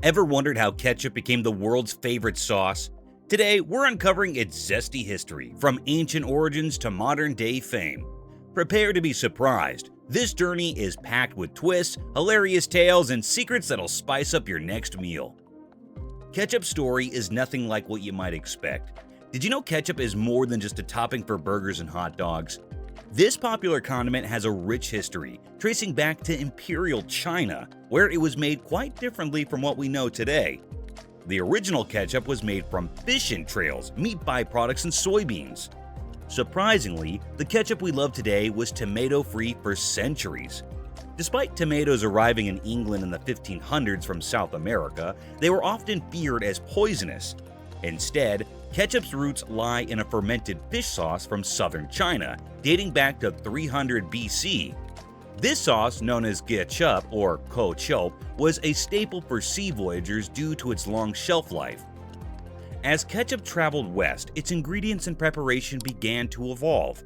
Ever wondered how ketchup became the world's favorite sauce? Today, we're uncovering its zesty history, from ancient origins to modern-day fame. Prepare to be surprised. This journey is packed with twists, hilarious tales, and secrets that'll spice up your next meal. Ketchup's story is nothing like what you might expect. Did you know ketchup is more than just a topping for burgers and hot dogs? This popular condiment has a rich history, tracing back to Imperial China, where it was made quite differently from what we know today. The original ketchup was made from fish entrails, meat byproducts, and soybeans. Surprisingly, the ketchup we love today was tomato-free for centuries. Despite tomatoes arriving in England in the 1500s from South America, they were often feared as poisonous. Instead, ketchup's roots lie in a fermented fish sauce from southern China, dating back to 300 BC. This sauce, known as ketchup or ketchup, was a staple for sea voyagers due to its long shelf life. As ketchup traveled west, its ingredients and preparation began to evolve.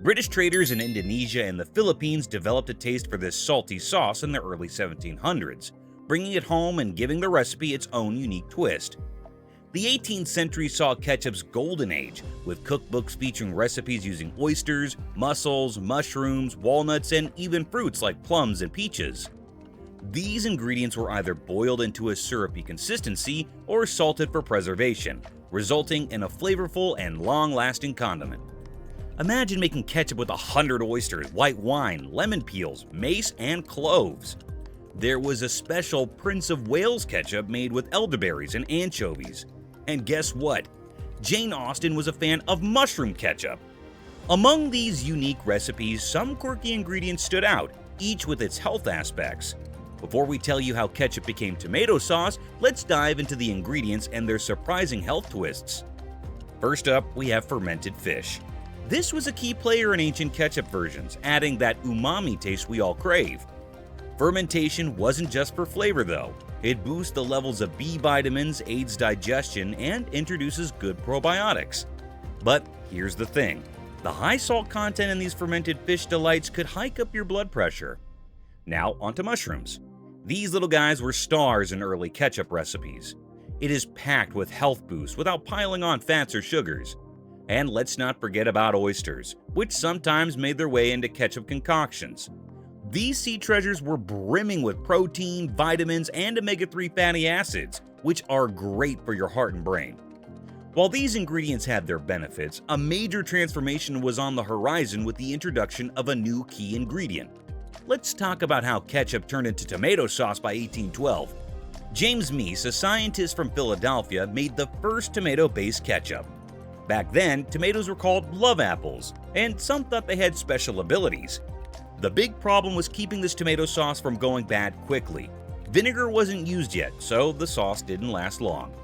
British traders in Indonesia and the Philippines developed a taste for this salty sauce in the early 1700s, bringing it home and giving the recipe its own unique twist. The 18th century saw ketchup's golden age, with cookbooks featuring recipes using oysters, mussels, mushrooms, walnuts, and even fruits like plums and peaches. These ingredients were either boiled into a syrupy consistency or salted for preservation, resulting in a flavorful and long-lasting condiment. Imagine making ketchup with 100 oysters, white wine, lemon peels, mace, and cloves. There was a special Prince of Wales ketchup made with elderberries and anchovies. And guess what? Jane Austen was a fan of mushroom ketchup. Among these unique recipes, some quirky ingredients stood out, each with its health aspects. Before we tell you how ketchup became tomato sauce, let's dive into the ingredients and their surprising health twists. First up, we have fermented fish. This was a key player in ancient ketchup versions, adding that umami taste we all crave. Fermentation wasn't just for flavor though. It boosts the levels of B vitamins, aids digestion, and introduces good probiotics. But here's the thing. The high salt content in these fermented fish delights could hike up your blood pressure. Now onto mushrooms. These little guys were stars in early ketchup recipes. It is packed with health boosts without piling on fats or sugars. And let's not forget about oysters, which sometimes made their way into ketchup concoctions. These sea treasures were brimming with protein, vitamins, and omega-3 fatty acids, which are great for your heart and brain. While these ingredients had their benefits, a major transformation was on the horizon with the introduction of a new key ingredient. Let's talk about how ketchup turned into tomato sauce by 1812. James Meese, a scientist from Philadelphia, made the first tomato-based ketchup. Back then, tomatoes were called love apples, and some thought they had special abilities. The big problem was keeping this tomato sauce from going bad quickly. Vinegar wasn't used yet, so the sauce didn't last long.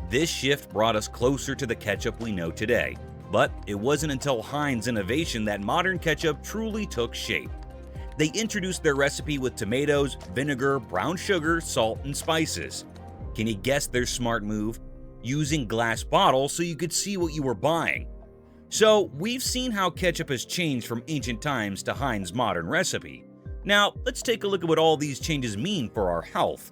This shift brought us closer to the ketchup we know today, but it wasn't until Heinz innovation that modern ketchup truly took shape. They introduced their recipe with tomatoes, vinegar, brown sugar, salt, and spices. Can you guess their smart move? Using glass bottles so you could see what you were buying. So, we've seen how ketchup has changed from ancient times to Heinz' modern recipe. Now, let's take a look at what all these changes mean for our health.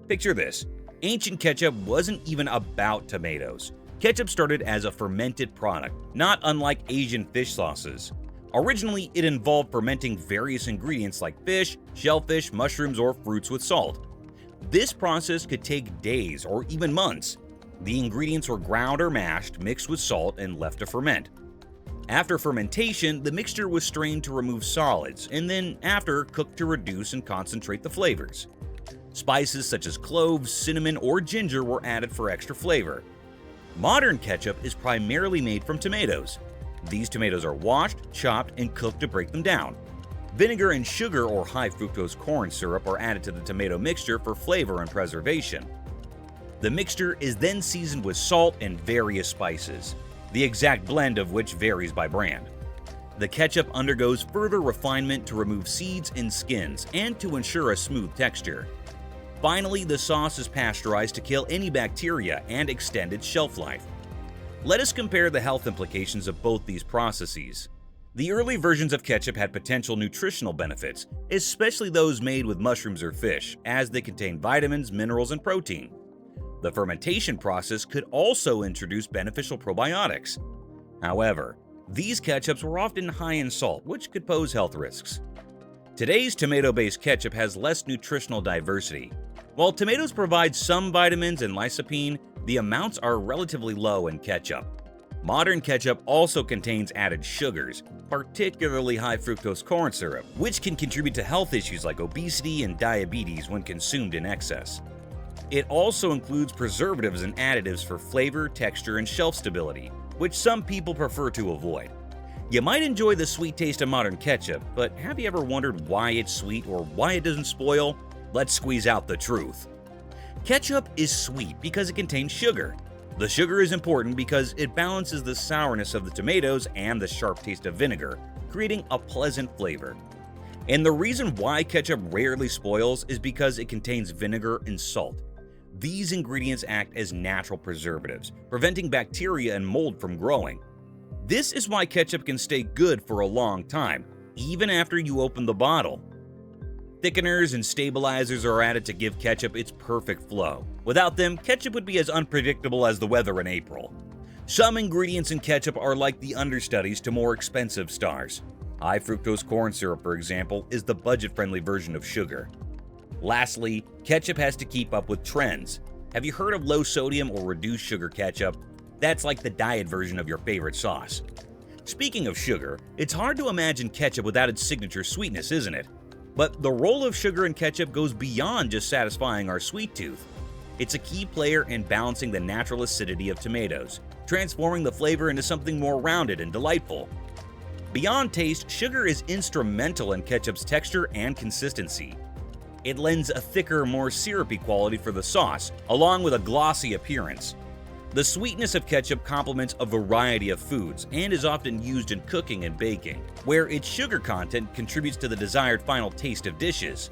Picture this. Ancient ketchup wasn't even about tomatoes. Ketchup started as a fermented product, not unlike Asian fish sauces. Originally, it involved fermenting various ingredients like fish, shellfish, mushrooms, or fruits with salt. This process could take days or even months. The ingredients were ground or mashed, mixed with salt, and left to ferment. After fermentation, the mixture was strained to remove solids, and then after cooked to reduce and concentrate the flavors. Spices such as cloves, cinnamon, or ginger were added for extra flavor. Modern ketchup is primarily made from tomatoes. These tomatoes are washed, chopped, and cooked to break them down. Vinegar and sugar or high fructose corn syrup are added to the tomato mixture for flavor and preservation. The mixture is then seasoned with salt and various spices, the exact blend of which varies by brand. The ketchup undergoes further refinement to remove seeds and skins and to ensure a smooth texture. Finally, the sauce is pasteurized to kill any bacteria and extend its shelf life. Let us compare the health implications of both these processes. The early versions of ketchup had potential nutritional benefits, especially those made with mushrooms or fish, as they contain vitamins, minerals, and protein. The fermentation process could also introduce beneficial probiotics. However, these ketchups were often high in salt, which could pose health risks. Today's tomato-based ketchup has less nutritional diversity. While tomatoes provide some vitamins and lycopene, the amounts are relatively low in ketchup. Modern ketchup also contains added sugars, particularly high fructose corn syrup, which can contribute to health issues like obesity and diabetes when consumed in excess. It also includes preservatives and additives for flavor, texture, and shelf stability, which some people prefer to avoid. You might enjoy the sweet taste of modern ketchup, but have you ever wondered why it's sweet or why it doesn't spoil? Let's squeeze out the truth. Ketchup is sweet because it contains sugar. The sugar is important because it balances the sourness of the tomatoes and the sharp taste of vinegar, creating a pleasant flavor. And the reason why ketchup rarely spoils is because it contains vinegar and salt. These ingredients act as natural preservatives, preventing bacteria and mold from growing. This is why ketchup can stay good for a long time, even after you open the bottle. Thickeners and stabilizers are added to give ketchup its perfect flow. Without them, ketchup would be as unpredictable as the weather in April. Some ingredients in ketchup are like the understudies to more expensive stars. High fructose corn syrup, for example, is the budget-friendly version of sugar. Lastly, ketchup has to keep up with trends. Have you heard of low sodium or reduced sugar ketchup? That's like the diet version of your favorite sauce. Speaking of sugar, it's hard to imagine ketchup without its signature sweetness, isn't it? But the role of sugar in ketchup goes beyond just satisfying our sweet tooth. It's a key player in balancing the natural acidity of tomatoes, transforming the flavor into something more rounded and delightful. Beyond taste, sugar is instrumental in ketchup's texture and consistency. It lends a thicker, more syrupy quality for the sauce, along with a glossy appearance. The sweetness of ketchup complements a variety of foods and is often used in cooking and baking, where its sugar content contributes to the desired final taste of dishes.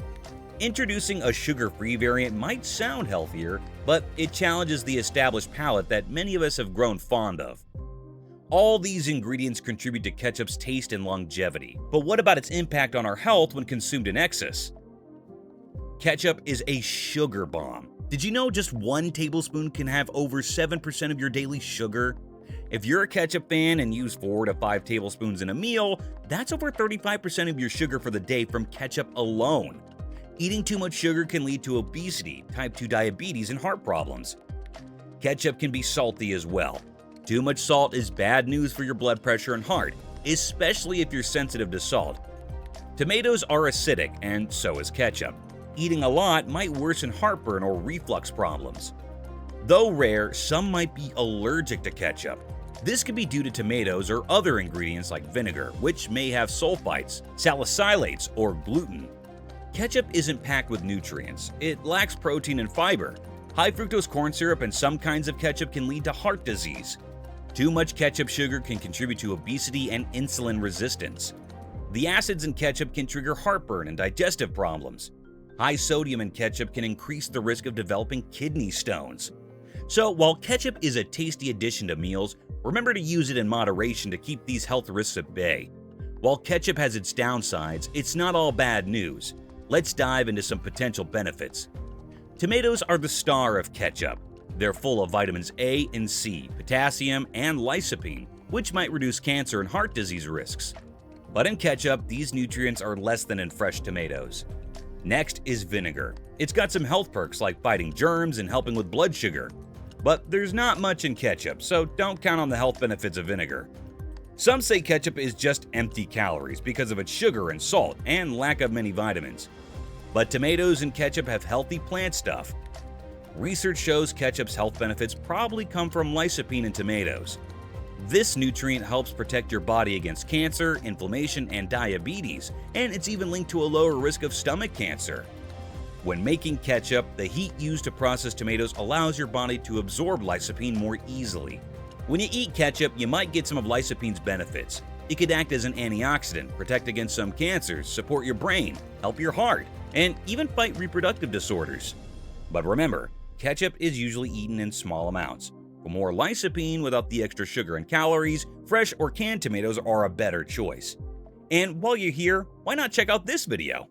Introducing a sugar-free variant might sound healthier, but it challenges the established palate that many of us have grown fond of. All these ingredients contribute to ketchup's taste and longevity, but what about its impact on our health when consumed in excess? Ketchup is a sugar bomb. Did you know just 1 tablespoon can have over 7% of your daily sugar? If you're a ketchup fan and use 4 to 5 tablespoons in a meal, that's over 35% of your sugar for the day from ketchup alone. Eating too much sugar can lead to obesity, type 2 diabetes, and heart problems. Ketchup can be salty as well. Too much salt is bad news for your blood pressure and heart, especially if you're sensitive to salt. Tomatoes are acidic, and so is ketchup. Eating a lot might worsen heartburn or reflux problems. Though rare, some might be allergic to ketchup. This could be due to tomatoes or other ingredients like vinegar, which may have sulfites, salicylates, or gluten. Ketchup isn't packed with nutrients. It lacks protein and fiber. High fructose corn syrup and some kinds of ketchup can lead to heart disease. Too much ketchup sugar can contribute to obesity and insulin resistance. The acids in ketchup can trigger heartburn and digestive problems. High sodium in ketchup can increase the risk of developing kidney stones. So while ketchup is a tasty addition to meals, remember to use it in moderation to keep these health risks at bay. While ketchup has its downsides, it's not all bad news. Let's dive into some potential benefits. Tomatoes are the star of ketchup. They're full of vitamins A and C, potassium, and lycopene, which might reduce cancer and heart disease risks. But in ketchup, these nutrients are less than in fresh tomatoes. Next is vinegar. It's got some health perks like fighting germs and helping with blood sugar. But there's not much in ketchup, so don't count on the health benefits of vinegar. Some say ketchup is just empty calories because of its sugar and salt and lack of many vitamins. But tomatoes and ketchup have healthy plant stuff. Research shows ketchup's health benefits probably come from lycopene in tomatoes. This nutrient helps protect your body against cancer, inflammation, and diabetes, and it's even linked to a lower risk of stomach cancer. When making ketchup, the heat used to process tomatoes allows your body to absorb lycopene more easily. When you eat ketchup, you might get some of lycopene's benefits. It could act as an antioxidant, protect against some cancers, support your brain, help your heart, and even fight reproductive disorders. But remember, ketchup is usually eaten in small amounts. For more lycopene without the extra sugar and calories, fresh or canned tomatoes are a better choice. And while you're here, why not check out this video?